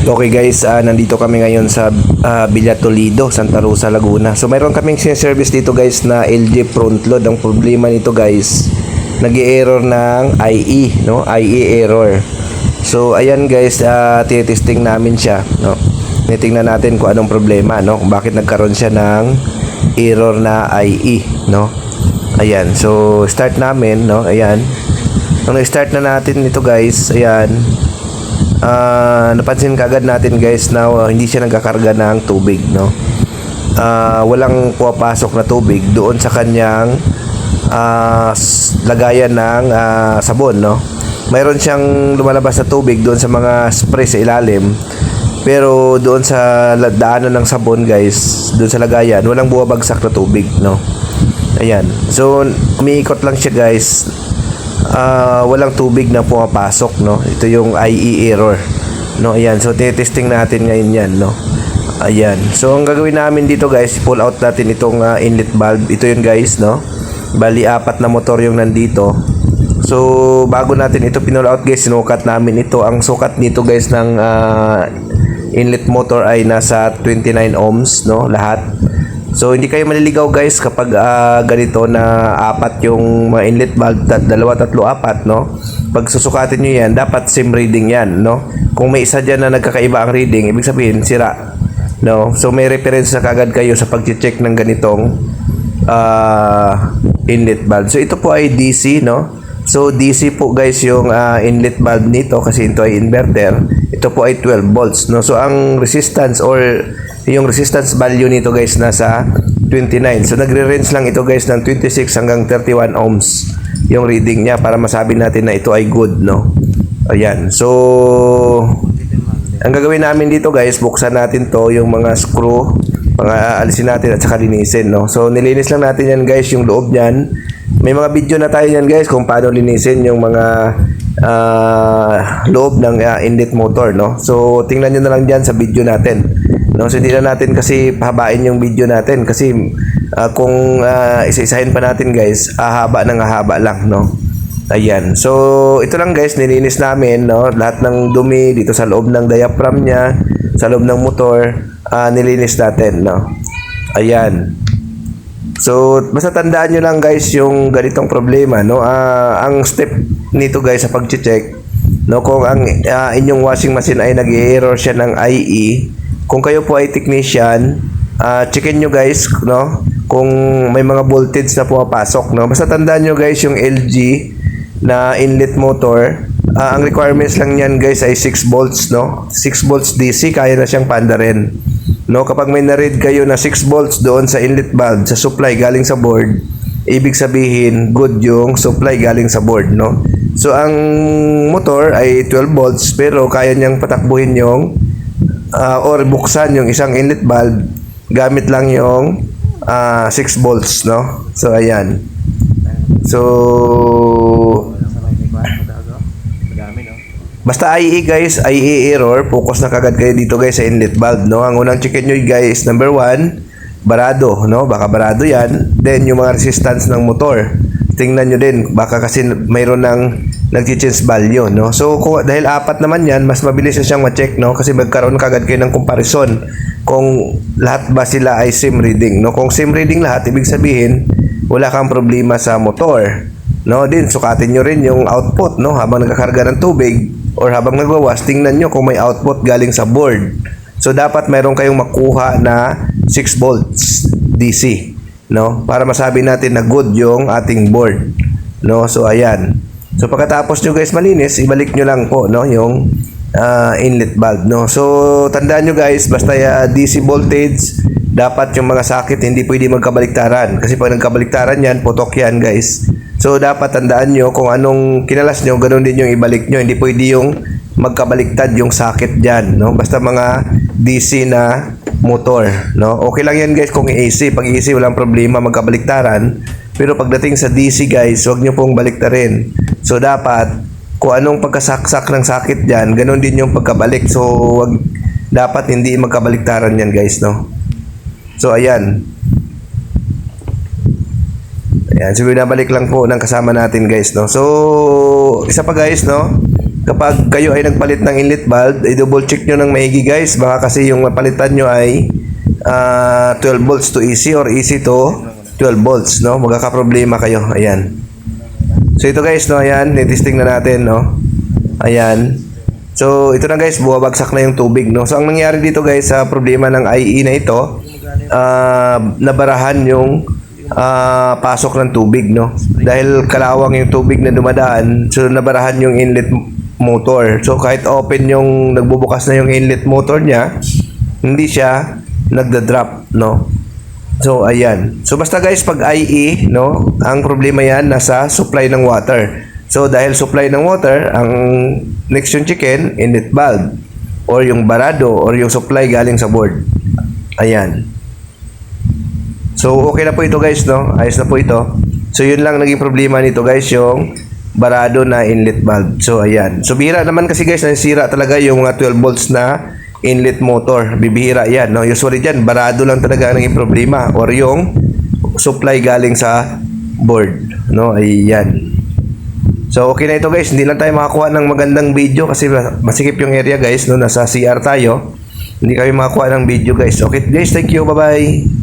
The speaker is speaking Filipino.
Okay guys, nandito kami ngayon sa Villa Toledo, Santa Rosa, Laguna. So mayroon kaming service dito guys na LG front load. Ang problema nito guys, nag-i-error ng IE, no? IE error. So ayan guys, titesting namin siya, no? Titingnan natin kung anong problema, no? Kung bakit nagkaroon siya ng error na IE, no? Ayan, so start namin, no? Ayan. Nung na-start na natin ito guys, ayan. Napansin kagad natin guys na hindi siya nagkakarga ng tubig, no? Walang pumapasok na tubig doon sa kanyang lagayan ng sabon, no? Mayroon siyang lumalabas na tubig doon sa mga spray sa ilalim, pero doon sa daanan ng sabon guys, doon sa lagayan, walang bumabagsak na tubig, no? Ayan, so umiikot lang siya guys. Walang tubig na pumapasok, no? Ito yung IE error, no? Ayan, so testing natin ngayon yan, no? Ayan, so ang gagawin namin dito guys, pull out natin itong inlet valve. Ito yun guys, no? Bali 4 na motor yung nandito. So bago natin ito pinull out guys, sinukat namin ito. Ang sukat nito guys ng inlet motor ay nasa 29 ohms, no? Lahat. So hindi kayo maliligaw guys kapag ganito na 4 yung mga inlet valve, 2, 3, 4, no? Pag susukatin nyo yan, dapat same reading yan, no? Kung may isa dyan na nagkakaiba ang reading, ibig sabihin sira, no? So may reference na kagad kayo sa pag-check ng ganitong inlet valve. So ito po ay DC, no? So DC po guys yung inlet valve nito kasi ito ay inverter. Ito po ay 12 volts, no? So ang resistance or yung resistance value nito guys nasa 29. So nagre-range lang ito guys ng 26 hanggang 31 ohms yung reading niya para masabi natin na ito ay good, no? Ayan. So ang gagawin namin dito guys, buksan natin to yung mga screw, mga alisin natin at saka linisin, no? So nilinis lang natin yan guys, yung loob niyan. May mga video na tayo yan guys kung paano linisin yung mga loob ng inlet motor, no? So tingnan nyo na lang dyan sa video natin, no? So hindi na natin kasi pahabain yung video natin kasi kung isa-isahin pa natin guys, haba ng haba lang, no? Ayan, so ito lang guys, nilinis namin, no? Lahat ng dumi dito sa loob ng diaphragm niya, sa loob ng motor, nilinis natin, no? Ayan. So, basta tandaan nyo lang guys yung ganitong problema, no? Ang step nito guys sa pag-check, no? Kung ang inyong washing machine ay nag-error siya ng IE, kung kayo po ay technician, checkin nyo guys, no? Kung may mga voltage na pumapasok, no? Basta tandaan nyo guys yung LG na inlet motor, ang requirements lang yan guys ay 6 volts, no? 6 volts DC, kaya na siyang paandarin, no? Kapag may na-read kayo na 6 volts doon sa inlet valve, sa supply galing sa board, ibig sabihin good yung supply galing sa board, no? So ang motor ay 12 volts pero kaya niyang patakbuhin yung or buksan yung isang inlet valve gamit lang yung 6 volts, no? So ayan. So basta IE guys, IE error, focus na kagad kayo dito guys sa inlet valve, no? Ang unang checkin nyo guys, number 1, barado, no? Baka barado yan. Then yung mga resistance ng motor, tingnan nyo din, baka kasi mayroon ng nag-change value, no? So dahil 4 naman yan, mas mabilis na siyang ma-check, no? Kasi magkaroon kagad kayo ng comparison kung lahat ba sila ay same reading, no? Kung same reading lahat, ibig sabihin wala kang problema sa motor, no? Din sukatin nyo rin yung output, no? Habang nagkakarga ng tubig or habang nagwawash, tingnan nyo kung may output galing sa board. So dapat mayroon kayong makuha na 6 volts DC, no? Para masabi natin na good yung ating board, no? So ayan. So pagkatapos nyo guys malinis, ibalik nyo lang po, no, yung inlet valve, no? So tandaan nyo guys, basta DC voltage, dapat yung mga sakit hindi pwede magkabaliktaran. Kasi pag nagkabaliktaran yan, putok yan guys. So dapat tandaan nyo kung anong kinalas nyo, ganoon din yung ibalik nyo. Hindi pwede yung magkabaliktad yung sakit dyan, no? Basta mga DC na motor, no? Okay lang yan guys kung AC. Pag AC walang problema magkabaliktaran. Pero pagdating sa DC guys, huwag nyo pong baliktarin. So dapat kung anong pagkasaksak ng sakit dyan, ganoon din yung pagkabalik. So dapat hindi magkabaliktaran yan guys, no? So ayan. Ayan, so binabalik lang po ng kasama natin guys, no? So isa pa guys, no? kapag kayo ay nagpalit ng inlet valve, ay double check nyo ng maigi guys. Baka kasi yung palitan nyo ay 12 volts to AC or AC to 12 volts, no? Magkakaproblema kayo. Ayan. So ito guys, no, ayan, testing na natin, no. Ayan. So ito na guys, buwabagsak na yung tubig, no. So ang nangyari dito guys sa problema ng IE na ito, nabarahan yung pasok ng tubig, no. Dahil kalawang yung tubig na dumadaan, so nabarahan yung inlet motor. So kahit open yung nagbubukas na yung inlet motor niya, hindi siya nagda-drop, no. So ayan. So basta guys, pag IE, no, ang problema yan nasa supply ng water. So dahil supply ng water, ang next yung chicken, inlet valve or yung barado or yung supply galing sa board. Ayan. So okay na po ito guys, no. Ayos na po ito. So yun lang naging problema nito guys, yung barado na inlet valve. So ayan. So bihira naman kasi guys, nasira talaga yung mga 12 volts na inlet motor. Bibihira yan, no. Usually dyan, barado lang talaga ang naging problema or yung supply galing sa board, no. Ayan. So okay na ito guys, hindi lang tayo makakuha ng magandang video kasi masikip yung area guys, no. Nasa CR tayo, hindi kami makakuha ng video guys. Okay guys, thank you, bye bye.